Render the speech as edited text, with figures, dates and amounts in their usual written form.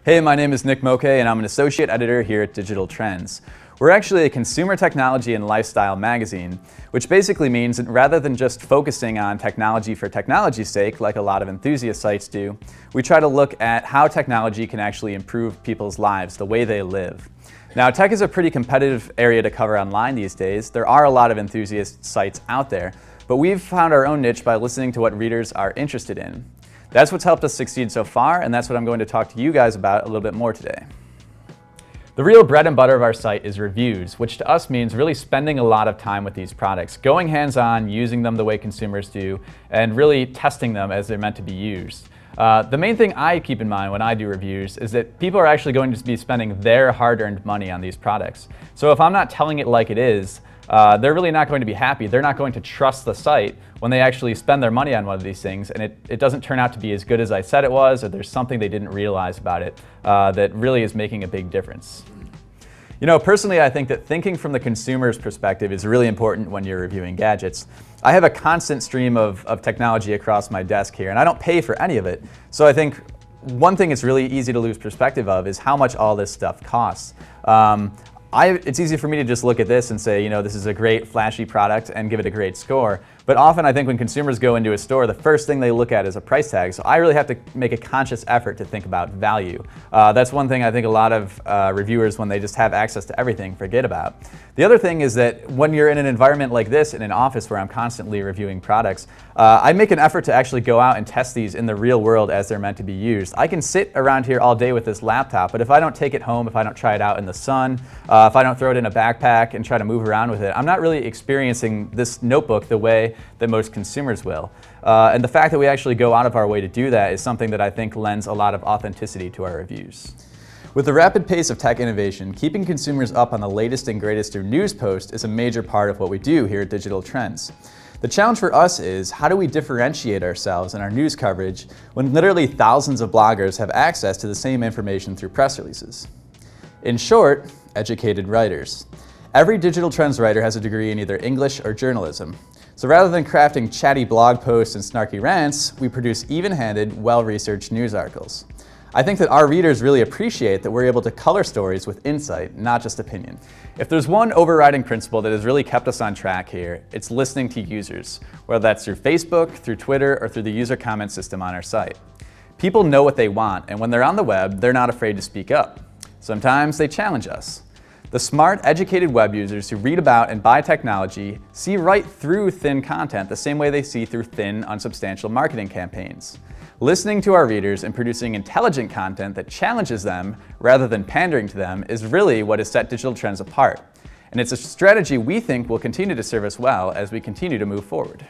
Hey, my name is Nick Moke and I'm an associate editor here at Digital Trends. We're actually a consumer technology and lifestyle magazine, which basically means that rather than just focusing on technology for technology's sake, like a lot of enthusiast sites do, we try to look at how technology can actually improve people's lives, the way they live. Now, tech is a pretty competitive area to cover online these days. There are a lot of enthusiast sites out there, but we've found our own niche by listening to what readers are interested in. That's what's helped us succeed so far, and that's what I'm going to talk to you guys about a little bit more today. The real bread and butter of our site is reviews, which to us means really spending a lot of time with these products, going hands-on, using them the way consumers do, and really testing them as they're meant to be used. The main thing I keep in mind when I do reviews is that people are actually going to be spending their hard-earned money on these products. So if I'm not telling it like it is, they're really not going to be happy. They're not going to trust the site when they actually spend their money on one of these things and it doesn't turn out to be as good as I said it was, or there's something they didn't realize about it that really is making a big difference. You know, personally, I think that thinking from the consumer's perspective is really important when you're reviewing gadgets. I have a constant stream of technology across my desk here, and I don't pay for any of it. So I think one thing it's really easy to lose perspective of is how much all this stuff costs. It's easy for me to just look at this and say, you know, this is a great flashy product and give it a great score. But often I think when consumers go into a store, the first thing they look at is a price tag. So I really have to make a conscious effort to think about value. That's one thing I think a lot of reviewers, when they just have access to everything, forget about. The other thing is that when you're in an environment like this, in an office where I'm constantly reviewing products, I make an effort to actually go out and test these in the real world as they're meant to be used. I can sit around here all day with this laptop, but if I don't take it home, if I don't try it out in the sun, if I don't throw it in a backpack and try to move around with it, I'm not really experiencing this notebook the way that most consumers will. And the fact that we actually go out of our way to do that is something that I think lends a lot of authenticity to our reviews. With the rapid pace of tech innovation, keeping consumers up on the latest and greatest through news posts is a major part of what we do here at Digital Trends. The challenge for us is, how do we differentiate ourselves in our news coverage when literally thousands of bloggers have access to the same information through press releases? In short, educated writers. Every Digital Trends writer has a degree in either English or journalism. So rather than crafting chatty blog posts and snarky rants, we produce even-handed, well-researched news articles. I think that our readers really appreciate that we're able to color stories with insight, not just opinion. If there's one overriding principle that has really kept us on track here, it's listening to users, whether that's through Facebook, through Twitter, or through the user comment system on our site. People know what they want, and when they're on the web, they're not afraid to speak up. Sometimes they challenge us. The smart, educated web users who read about and buy technology see right through thin content the same way they see through thin, unsubstantial marketing campaigns. Listening to our readers and producing intelligent content that challenges them rather than pandering to them is really what has set Digital Trends apart. And it's a strategy we think will continue to serve us well as we continue to move forward.